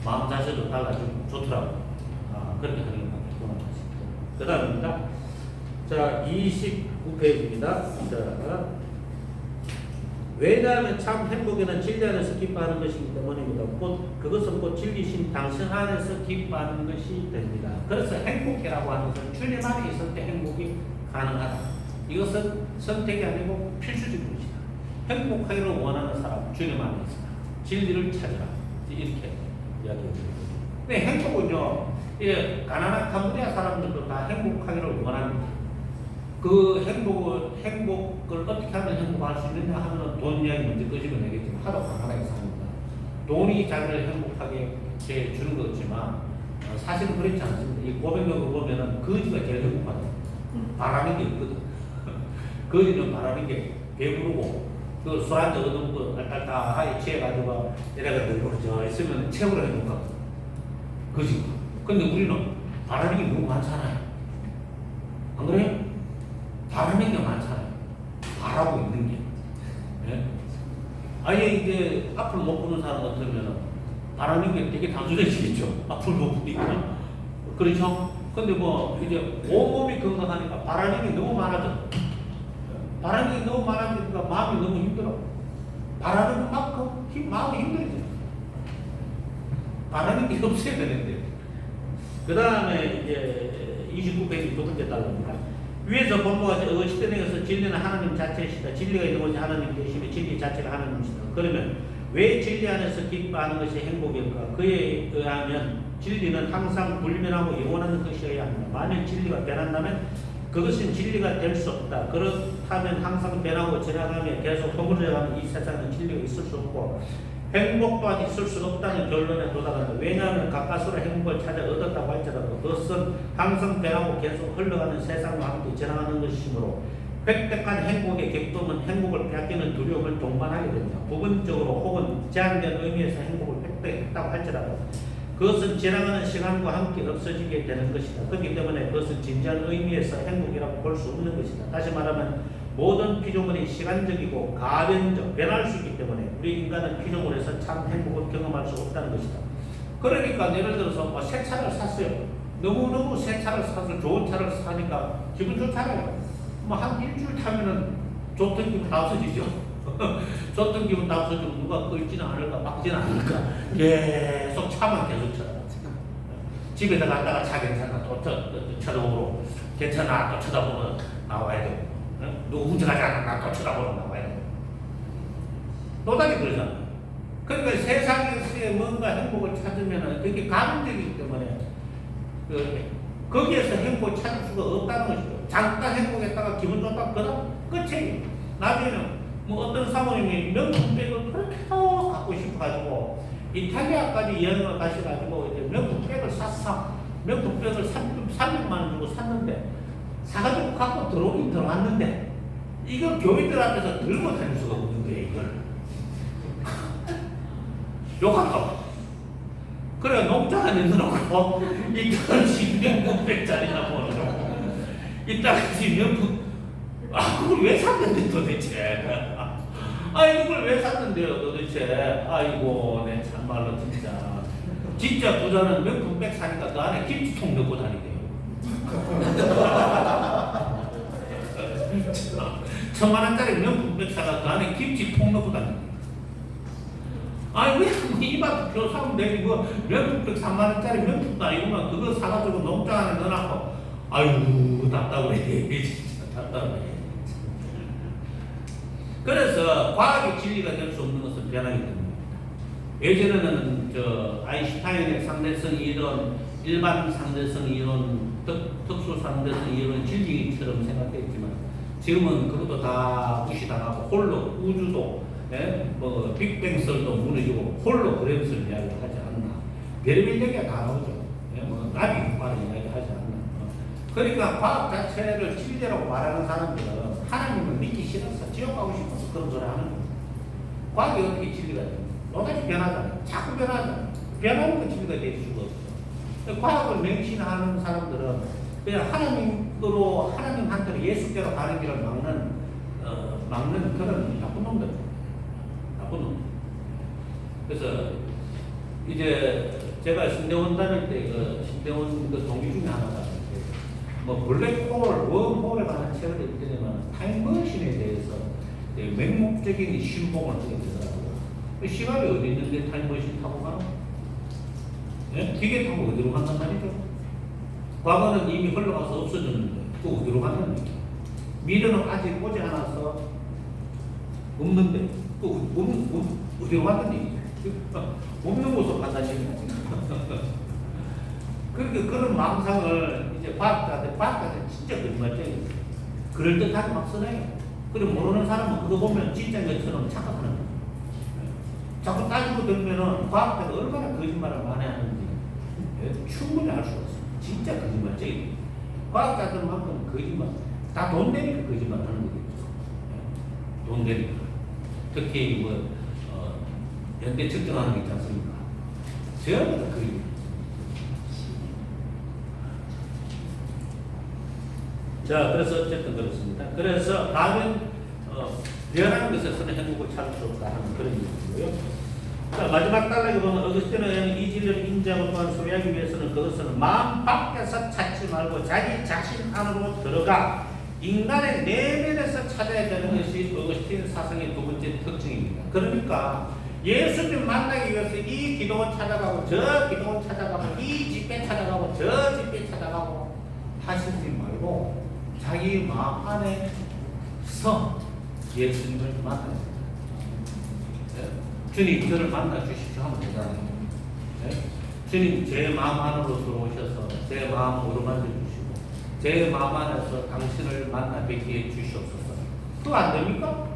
마음 자세도 달라지고 좋더라고. 그렇게 하는 게 맞구나. 그 다음입니다. 자, 29페이지입니다. 자, 왜냐하면 참 행복에는 진리 안에서 기뻐하는 것이기 때문입니다. 그것은 곧 진리신 당신 안에서 기뻐하는 것이 됩니다. 그래서 행복이라고 하는 것은 주님 안에 있을 때 행복이 가능하다. 이것은 선택이 아니고 필수적인 것이다. 행복하기를 원하는 사람, 주님 안에 있으라. 진리를 찾으라. 이렇게 이야기합니다. 근데 행복은요, 가난한 캄보디아 사람들도 다 행복하기를 원합니다. 그 행복을 어떻게 하면 행복할 수 있느냐 하면 돈 이야기 먼저 끄집어 내겠지만 하도 가난하게 삽니다. 돈이 자기를 행복하게 해주는 거지만 사실은 그렇지 않습니다. 이 고백력을 보면은 거지가 제일 행복하다. 바라는 게 없거든. 거지는 바라는 게 배부르고 그 술 한잔 얻어먹고 딸딸하게 취해가지고 내려가 들고 저 있으면 최고로 행복하거든. 거지가. 근데 우리는 바라는 게 너무 많잖아요. 안 그래요? 바라는 게 많잖아요. 바라고 있는 게. 네? 아예 이제 앞을 못 보는 사람 같으면 바라는 게 되게 단순해지겠죠. 앞을 못 보니까. 그렇죠? 근데 뭐 이제 온몸이 건강하니까 바라는 게 너무 많아져. 바라는 게 너무 많아지니까 마음이 너무 힘들어. 바라는 만큼 마음이 힘들지. 바라는 게 없어야 되는데. 그 다음에 이제 29페이지 두 번째 달러입니다. 위에서 본 것과 같이 어찌되내어서 진리는 하나님 자체이시다. 진리가 있는 것이 하나님 계시며 진리 자체가 하나님이시다. 그러면 왜 진리 안에서 기뻐하는 것이 행복일까? 그에 의하면 진리는 항상 불변하고 영원한 것이어야 합니다. 만일 진리가 변한다면 그것은 진리가 될 수 없다. 그렇다면 항상 변하고 지나가며 계속 허물어가는 이 세상은 진리가 있을 수 없고 행복 또한 있을 수 없다는 결론에 도달한다. 왜냐하면 가까스로 행복을 찾아 얻었다고 할지라도 그것은 항상 변하고 계속 흘러가는 세상과 함께 지나가는 것이므로 획득한 행복의 격동은 행복을 빼앗기는 두려움을 동반하게 됩니다. 부분적으로 혹은 제한된 의미에서 행복을 획득했다고 할지라도 그것은 지나가는 시간과 함께 없어지게 되는 것이다. 그렇기 때문에 그것은 진지한 의미에서 행복이라고 볼 수 없는 것이다. 다시 말하면 모든 피조물이 시간적이고 가변적, 변할 수 있기 때문에 우리 인간은 피조물에서 참 행복을 경험할 수 없다는 것이다. 그러니까 예를 들어서 뭐 새 차를 샀어요. 너무너무 새 차를 사서 좋은 차를 사니까 기분 좋잖아요. 뭐 한 일주일 타면은 좋던 기분 다 없어지죠. 좋던 기분 다 없어지고 누가 끌지는 않을까 막지는 않을까 계속 차만 계속 쳐다. 집에 들어갔다가 차 괜찮아 또 쳐다보고 괜찮아 또 쳐다보면 나와야 되고 누구 운전하지 않아 또 쳐다보면 나와야 되고 노다지 그러잖아. 그러니까 세상에서의 뭔가 행복을 찾으면 그게 가능되기 때문에 거기에서 행복을 찾을 수가 없다는 것이죠. 잠깐 행복했다가 기분 좋다가 그다음 끝이에요. 나중에는 뭐 어떤 사모님이 명품백을 그렇게 더 갖고 싶어가지고 이탈리아까지 여행을 가셔가지고 이제 명품백을 샀어. 명품백을 300만 원 주고 샀는데 사가지고 갖고 들어오긴 들어왔는데 이걸 교인들 앞에서 들고 다닐 수가 없는 거예요. 이걸 욕할까. 그래 농장 안에 넣어놓고 이따가지 명품백짜리나 보내놓고 이따가지 명품 그걸 왜 샀는데 도대체 이걸 왜 샀는데요 도대체. 아이고 내 참말로 진짜 부자는 명품백 사니까 그 안에 김치통 넣고 다니대요. 1000만원짜리 명품백 사가 그 안에 김치통 넣고 다니대요. 왜 이마트 표 사면 되지 뭐 명품백 3만원짜리 명품도 아니구만 그거 사가지고 농장 안에 넣어놓고 아이고 답답해. 진짜 답답해. 그래서 과학의 진리가 될 수 없는 것은 변하기 때문입니다. 예전에는 아인슈타인의 상대성 이론, 일반 상대성 이론, 특수 상대성 이론 진리처럼 생각했지만 지금은 그것도 다 무시당하고 홀로 우주도 뭐 빅뱅설도 무너지고 홀로그램설 이야기하지 않나. 별의별 얘기가 다 나오죠. 뭐 나비 효과를 이야기하지 않나. 그러니까 과학 자체를 진리라고 말하는 사람들은 하나님을 믿기 싫어서 지옥 가고 싶어서 그런 소리 하는 거예요. 과학이 어떻게 진리가 됩니까? 노다지 변하잖아요. 자꾸 변하잖아요. 변하는 건 진리가 될 수가 없죠. 과학을 맹신하는 사람들은 그냥 하나님한테로 예수께로 가는 길을 막는 그런 나쁜 놈들. 나쁜 놈들. 그래서 이제 제가 신대원 다닐 때 신대원 동기 중에 하나가 뭐 블랙홀, 웜홀에 관한 책을 읽더니만 타임머신에 대해서 맹목적인 신봉을 하게 되더라고요. 시간이 어디 있는데 타임머신 타고 가나? 기계 타고 어디로 간단 말이죠? 과거는 이미 흘러가서 없어졌는데 또 어디로 갔는데? 미래는 아직 오지 않아서 없는데 또 어디로 갔는데? 없는 곳으로 간다는 얘기죠. 그러니까 그런 망상을 이제 과학자들 진짜 거짓말쟁이에요. 그럴듯하게 막 써내요. 그리고 모르는 사람은 그거 보면 진짜인 것처럼 착각하는 거예요. 자꾸 따지고 들면은 과학자가 얼마나 거짓말을 많이 하는지 충분히 알 수가 있어요. 진짜 거짓말쟁이에요. 과학자들만큼 거짓말, 다 돈 내니까 거짓말 하는 거겠죠. 돈 내니까. 특히 연대 측정하는 게 있지 않습니까? 전부 다 거짓말. 자, 그래서 어쨌든 그렇습니다. 그래서 다음은 변하는 것에서는 행복을 찾을 수 없다 하는 그런 얘기고요. 자, 마지막 단락에 보면 어거스틴은 이 진리를 인지하고 또한 소유하기 위해서는 그것을 마음 밖에서 찾지 말고 자기 자신 안으로 들어가 인간의 내면에서 찾아야 되는 것이 어거스틴 사상의 두 번째 특징입니다. 그러니까 예수님 만나기 위해서 이 기도원 찾아가고 저 기도원 찾아가고 이 집회 찾아가고 저 집회 찾아가고 하시지 말고 자기 마음 안에서 예수님을 만나야 됩니다. 주님 저를 만나 주십시오 하면 되잖아요. 주님 제 마음 안으로 들어오셔서 제 마음 오르만져 주시고 제 마음 안에서 당신을 만나 뵙게 해주시옵소서. 그거 안 됩니까?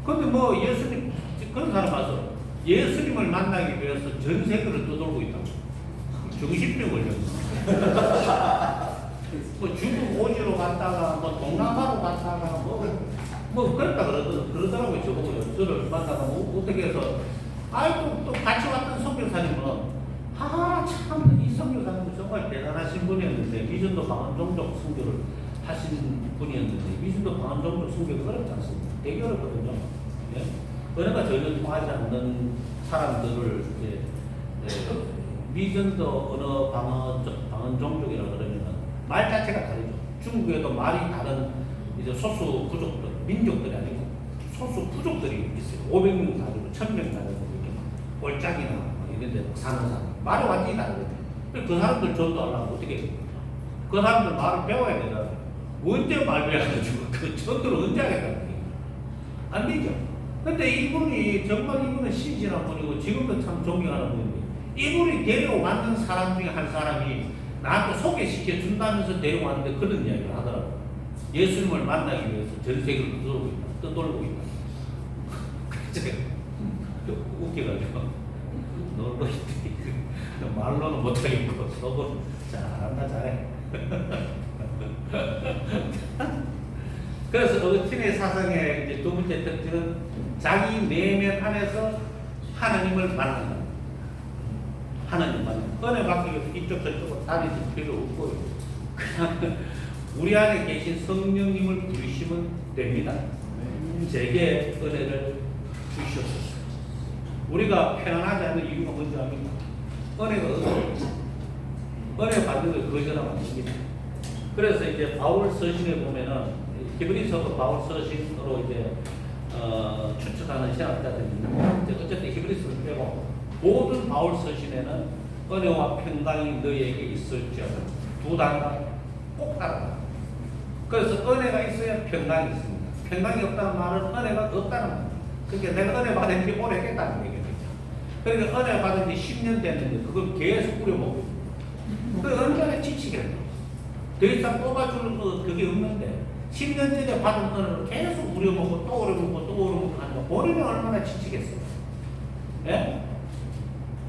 근데 뭐 예수님 그런 사람 와서 예수님을 만나기 위해서 전 세계를 떠돌고 있다고. 정신병 걸렸어. 뭐 중국 오지로 갔다가 뭐 동남아로 갔다가 뭐 그랬다 그러더라고요. 저보고요. 저를 만나가 뭐 어떻게 해서 아이고 또 같이 왔던 선교사님은 참 이 선교사님은 정말 대단하신 분이었는데 미전도 방언 종족 선교를 하신 분이었는데 미전도 방언 종족 선교가 어렵지 않습니다. 되게 어렵거든요. 예? 은혜가 전혀 통하지 않는 사람들을 이제 미전도 언어 방언 종족이라 그러면은 말 자체가 다르죠. 중국에도 말이 다른 이제 소수 부족들, 민족들이 아니고 소수 부족들이 있어요. 500명 다르고 1000명 다르고 이렇게 꼴짝이나 이런 데 사는 사람 말이 완전히 다르거든요. 그 사람들 전도하려면 어떻게 해요? 그 사람들 말을 배워야 되잖아요. 언제 말 배워가지고 그 전도를 언제 하겠다는 거예요? 안 되죠. 근데 이분이 정말 이분은 신실한 분이고 지금도 참 존경하는 분인데 이분이 데려왔는 사람 중에 한 사람이 나한테 소개시켜 준다면서 데려왔는데 그런 이야기를 하더라고요. 예수님을 만나기 위해서 전 세계를 떠돌고 있다. 제가 웃겨가지고 놀고 있대. 말로는 못하겠고 속으로 잘한다 잘해. 그래서 어거스틴의 사상의 이제 두 번째 특징은 자기 내면 안에서 하나님을 만난다. 하나님 만나. 은혜 받기 위해서 이쪽 저쪽으로 다니실 필요 없고요. 그냥 우리 안에 계신 성령님을 부르시면 됩니다. 제게 은혜를 주시옵소서. 우리가 편안하지 않은 이유가 뭔지 압니까? 은혜가 은혜 받는 걸 거절하면 안 됩니다. 그래서 이제 바울 서신에 보면은 히브리서도 바울 서신으로 이제 추측하는 신학자들이 있는데 어쨌든 히브리서를 빼고 모든 바울 서신에는 은혜와 평강이 너희에게 있을지어다 두 단어가 꼭 따라가. 그래서 은혜가 있어야 평강이 있습니다. 평강이 없다는 말은 은혜가 없다는 말입니다. 그러니까 내가 은혜 받은 지 오래됐다는 얘기죠. 그러니까 은혜 받은 지 10년 됐는데 그걸 계속 뿌려먹고 그 얼마나 지치겠노. 더 이상 뽑아주는 거 그게 없는데 10년 전에 받은 은혜를 계속 우려먹고 또 우려먹고 또 우려먹고 하는 거 버리면 얼마나 지치겠어요. 예?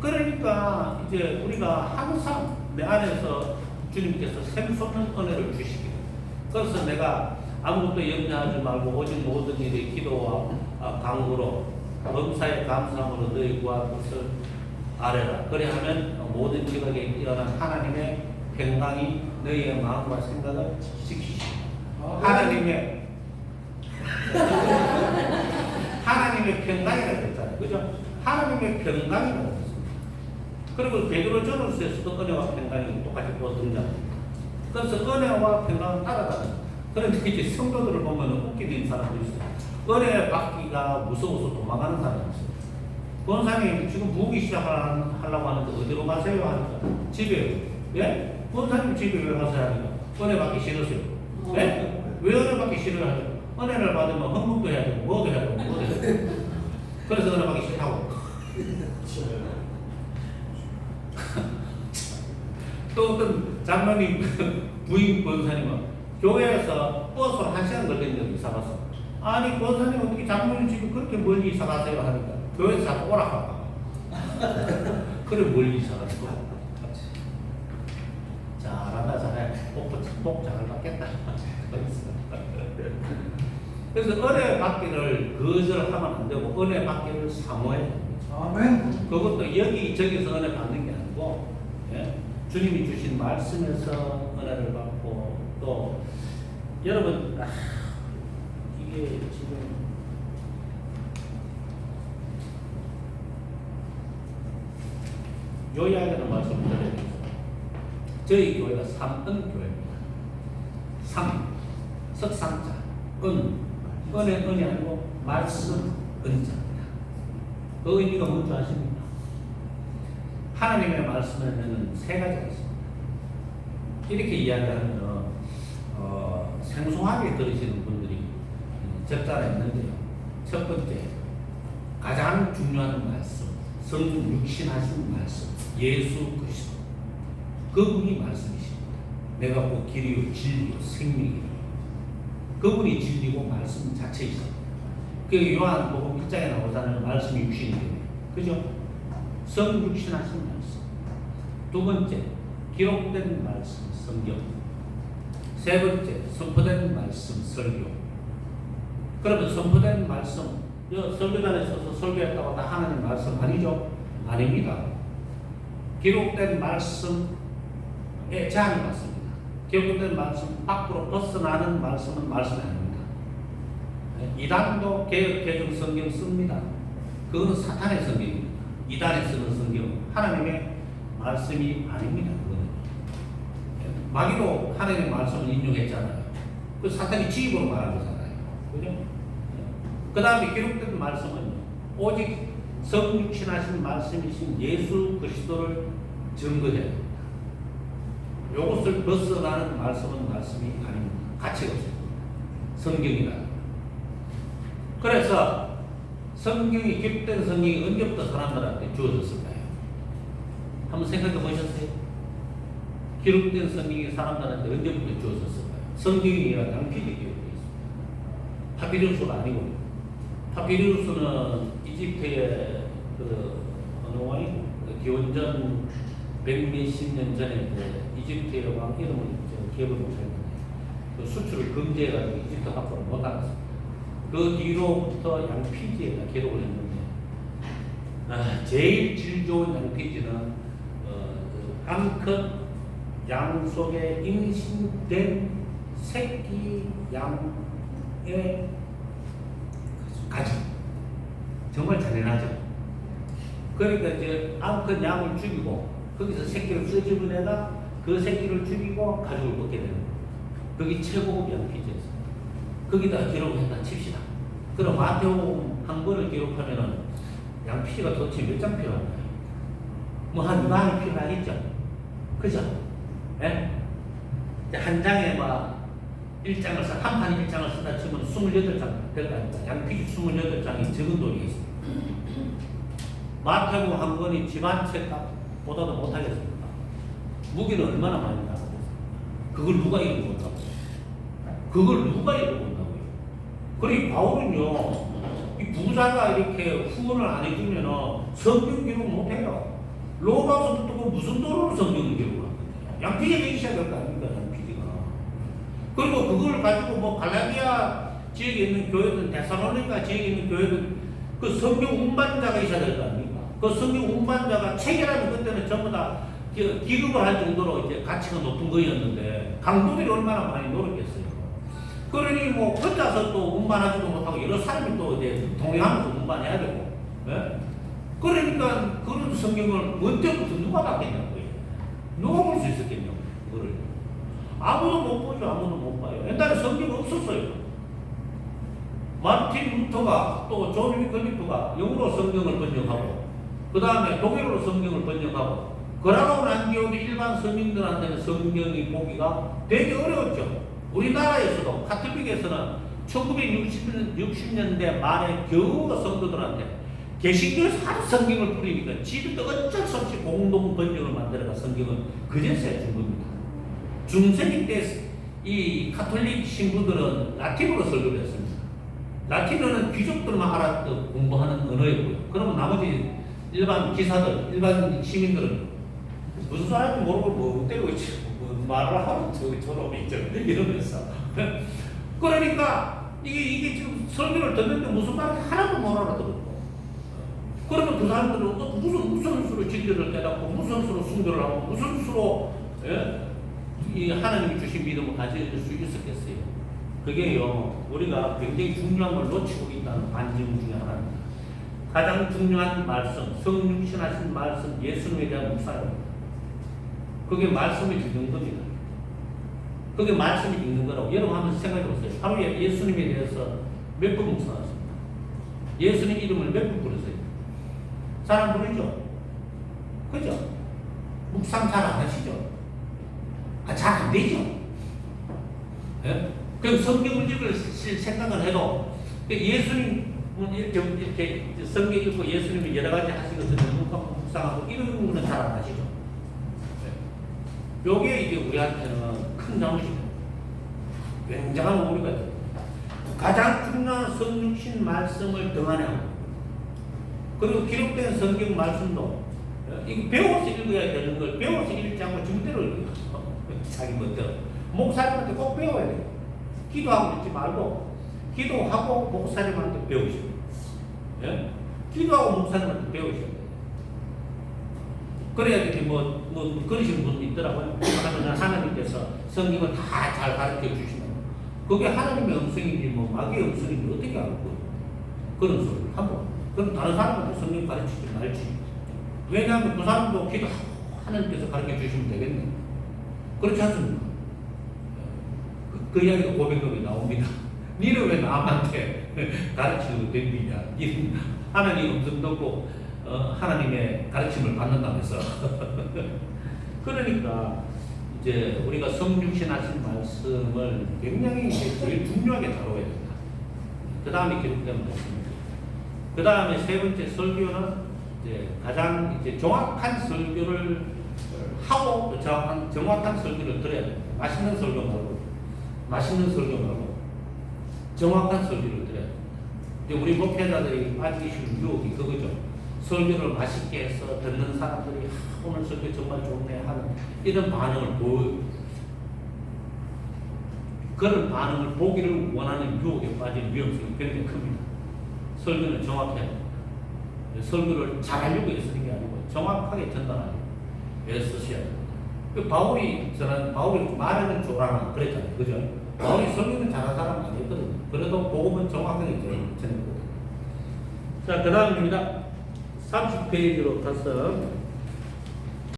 그러니까 이제 우리가 항상 내 안에서 주님께서 샘솟는 은혜를 주시기. 그래서 내가 아무것도 염려하지 말고 오직 모든 일에 기도와 간구로 범사에 감사함으로 너희 구할 것을 아뢰라. 그래야하면 모든 지각에 뛰어난 하나님의 평강이 너희의 마음과 생각을 지키시오. 하나님의 평강이라고 했잖아요. 그죠? 하나님의 평강이라고 했습니다. 그리고 베드로 전후서에서도 은혜와 평강이 똑같이 또 등장합니다. 그래서 은혜와 평강을 따라가는. 그런데 이제 성도들을 보면 웃기는 사람들이 있어요. 은혜 받기가 무서워서 도망가는 사람이 있어요. 권사님 지금 부기 시작하려고 하는데 어디로 가세요? 하니까 집에요. 예? 권사님 집에 왜 가세요? 하니까 은혜 받기 싫으세요. 예? 왜 은혜 받기 싫어하죠? 은혜를 받으면 헌금도 해야 되고 뭐도 해야 되고 뭐도 해야 되고 그래서 은혜 받기 싫다고. 또 어떤 장로님 부인 권사님은 교회에서 버스로 1시간 걸리는 이사 갔어. 아니 권사님 어떻게 장로님 집에 그렇게 멀리 이사 가세요? 하니까 교회에서 자꾸 오락할까 그래 멀리 이사 갔어. 잘한다 잘해. 복 잘 받겠다. 그래서 은혜 받기를 거절하면 안 되고 은혜 받기를 사모해야 됩니다. 아멘. 그것도 여기저기서 은혜 받는 게 아니고 예? 주님이 주신 말씀에서 은혜를 받고 또 여러분 이게 지금 요 이야기는 말씀을 드리겠습니다. 저희 교회가 3은 교회입니다. 3, 석상자, 은의 은이 아니고 말씀 은자입니다. 그 의미가 뭔지 아십니까? 하나님의 말씀에는 세 가지가 있습니다. 이렇게 이야기하면 생소하게 들으시는 분들이 적잖아 있는데요. 첫 번째, 가장 중요한 말씀, 성령 육신하신 말씀, 예수 그리스도. 그분이 말씀이십니다. 내가 곧 길이요 진리요 생명이요. 그분이 진리고 말씀 자체이십니다. 그 요한복음 1장에 나오잖아요. 말씀이 육신이 되네. 그죠? 성육신하신 말씀. 두 번째, 기록된 말씀, 성경. 세 번째, 선포된 말씀, 설교. 그러면 선포된 말씀, 설교단에 서서 설교했다고 다 하나님 말씀 아니죠? 아닙니다. 기록된 말씀에 제한이 맞습니다. 기록된 말씀 밖으로 벗어나는 말씀은 말씀이 아닙니다. 이단도 개혁, 개정 성경 씁니다. 그거는 사탄의 성경입니다. 이단에 쓰는 성경, 하나님의 말씀이 아닙니다. 그거는. 마귀도 하나님의 말씀을 인용했잖아요. 그 사탄이 지입으로 말한 거잖아요. 그죠? 그 다음에 기록된 말씀은 오직 성육신하신 말씀이신 예수 그리스도를 증거해야 됩니다. 이것을 벗어나는 말씀은 말씀이 아닙니다. 가치가 없습니다. 성경이라. 그래서 성경이 기록된 성경이 언제부터 사람들한테 주어졌을까요? 한번 생각해 보셨어요? 기록된 성경이 사람들한테 언제부터 주어졌을까요? 성경이 양피지 기록되어 있습니다. 파피루스가 아니고, 파피루스는 이집트의 어느 왕이고, 기원전 100몇십 년 전에 이집트의 왕 이름을 기억을 못하겠는데, 그 수출을 금지해가지고 이집트 밖으로 못 나갔습니다. 그 뒤로부터 양피지에다 기록을 했는데, 제일 질 좋은 양피지는 암컷 양 속에 임신된 새끼 양의 가죽. 정말 잔인하죠. 그러니까 이제 암컷 양을 죽이고 거기서 새끼를 끄집어내다 그 새끼를 죽이고 가죽을 벗게 되는 거예요. 그게 최고급 양피지였어요. 거기다 기록을 했다 칩시다. 그럼 마태복음 한 권을 기록하면은 양피지가 도대체 몇 장 필요한가요? 뭐 한 2만이 필요하겠죠? 그죠? 예? 한 장에 막 1장을 한 판에 1장을 쓰다 치면 28장 될 거 아닙니까? 양피지 28장이 적은 돈이 있습니다. 마태복음 한 권이 집 한 책보다도 못하겠습니까? 무기는 얼마나 많이 나가겠어요? 그걸 누가 읽어본다고요? 그걸 누가 읽어본다고요? 그리고 바울은요, 이 부자가 이렇게 후원을 안 해주면 성경 기록 못해요. 로마서부터 그 무슨 돈으로 성경을 기록을 하거든요. 양피지가 있어야 될 거 아닙니까? 양피지가. 그리고 그걸 가지고 뭐 갈라디아 지역에 있는 교회든 데살로니가 지역에 있는 교회든 그 성경 운반자가 있어야 될 거 아닙니까? 그 성경 운반자가 책이라면 그때는 전부 다 기급을 할 정도로 이제 가치가 높은 거였는데 강도들이 얼마나 많이 노력했어요. 그러니 뭐 혼자서 또 운반하지도 못하고 여러 사람이 또 이제 동행하면서 운반해야 되고, 예? 그러니까 그런 성경을 언제부터 누가 받겠냐고요. 누가 볼 수 있었겠냐고. 그걸 아무도 못 보죠. 아무도 못 봐요. 옛날에 성경 없었어요. 마틴 루터가 또 존 위클리프가 영어로 성경을 번역하고 그 다음에 독일어로 성경을 번역하고 그러고 난 뒤에 일반 서민들한테는 성경이 보기가 되게 어려웠죠. 우리나라에서도 카톨릭에서는 1960년대 말에 겨우 성도들한테 개신교에서 하도 성경을 뿌리니까 지들도 어쩔 수 없이 공동 번역을 만들어가 성경을 그제서야 준 겁니다. 중세기 때 이 카톨릭 신부들은 라틴어로 설교를 했습니다. 라틴어는 귀족들만 알았던 공부하는 언어였고요. 그러면 나머지 일반 기사들, 일반 시민들은 무슨 소리 하는지 모르고 뭐 때리고 있지. 뭐 말을 하면 저놈이 있죠. 이러면서. 그러니까 이게 지금 설교를 듣는데 무슨 말인지 하나도 못 알아듣고. 그러면 그 사람들은 무슨 수로 진리를 깨닫고 무슨 수로 순교를 하고 무슨 수로 이 하나님이 주신 믿음을 가질 수 있었겠어요. 그게요, 우리가 굉장히 중요한 걸 놓치고 있다는 반증 중에 하나입니다. 가장 중요한 말씀, 성육신하신 말씀, 예수님에 대한 묵상입니다. 그게 말씀을 읽는 겁니다. 그게 말씀을 읽는 거라고. 여러분 한번 생각해 보세요. 하루에 예수님에 대해서 몇 번 묵상하십니까? 예수님 이름을 몇 번 부르세요? 잘 안 부르죠? 그죠? 묵상 잘 안 하시죠? 잘 안 되죠? 예? 그럼 성경을 읽을 생각을 해도 예수님 이렇게 성경 읽고 예수님이 여러 가지 하시거든요. 묵상하고 이런 거는 잘 안 하시죠? 요게 이제 우리한테는 큰 잘못입니다. 굉장한 오류가 있어요. 가장 중요한 성육신 말씀을 등한해 하고, 그리고 기록된 성경 말씀도 이거 배워서 읽어야 되는 걸 배워서 읽지 않고 중대로 읽어요. 자기 멋대로. 목사님한테 꼭 배워야 돼요. 기도하고 있지 말고 기도하고 목사님한테 배우셔야 돼요. 예? 기도하고 목사님한테 배우셔야 돼요. 그래야 이렇게 그러시는 분이 있더라고요. 하면 하나님께서 성경을 다 잘 가르쳐 주시는 그게 하나님의 음성인지 마귀의 음성인지 어떻게 알고 그런 소리를 하고 그럼 다른 사람한테 성경 가르치지 말지. 왜냐하면 그 사람도 기도하고 하나님께서 가르쳐 주시면 되겠네. 그렇지 않습니까? 그 이야기가 고백록에 나옵니다. 니는 왜 남한테 가르치려고 덤비냐. 하나님 음성 듣고 하나님의 가르침을 받는다면서. 그러니까 이제 우리가 성육신 하신 말씀을 굉장히 이제 제일 중요하게 다뤄야 된다. 그 다음에 기록된 말씀입니다. 그 다음에 세 번째 설교는 이제 가장 이제 정확한 설교를 하고 정확한 설교를 들어야 됩니다. 맛있는 설교 말고 정확한 설교를 들어야 됩니다. 이제 우리 목회자들이 빠지기 쉬운 유혹이 그거죠. 설교를 맛있게 해서 듣는 사람들이 오늘 설교 정말 좋네 하는 이런 반응을 그런 반응을 보기를 원하는 유혹에 빠질 위험성이 굉장히 큽니다. 설교는 정확해야 됩니다. 설교를 잘하려고 애쓰는 게 아니고 정확하게 전달하려고 애쓰셔야 됩니다. 바울이 말하는 조랑아 그랬잖아요. 그죠? 바울이 설교는 잘하는 사람 아니었거든요. 그래도 복음은 정확하게 전했거든요. 자, 그 다음입니다. 30페이지로 가서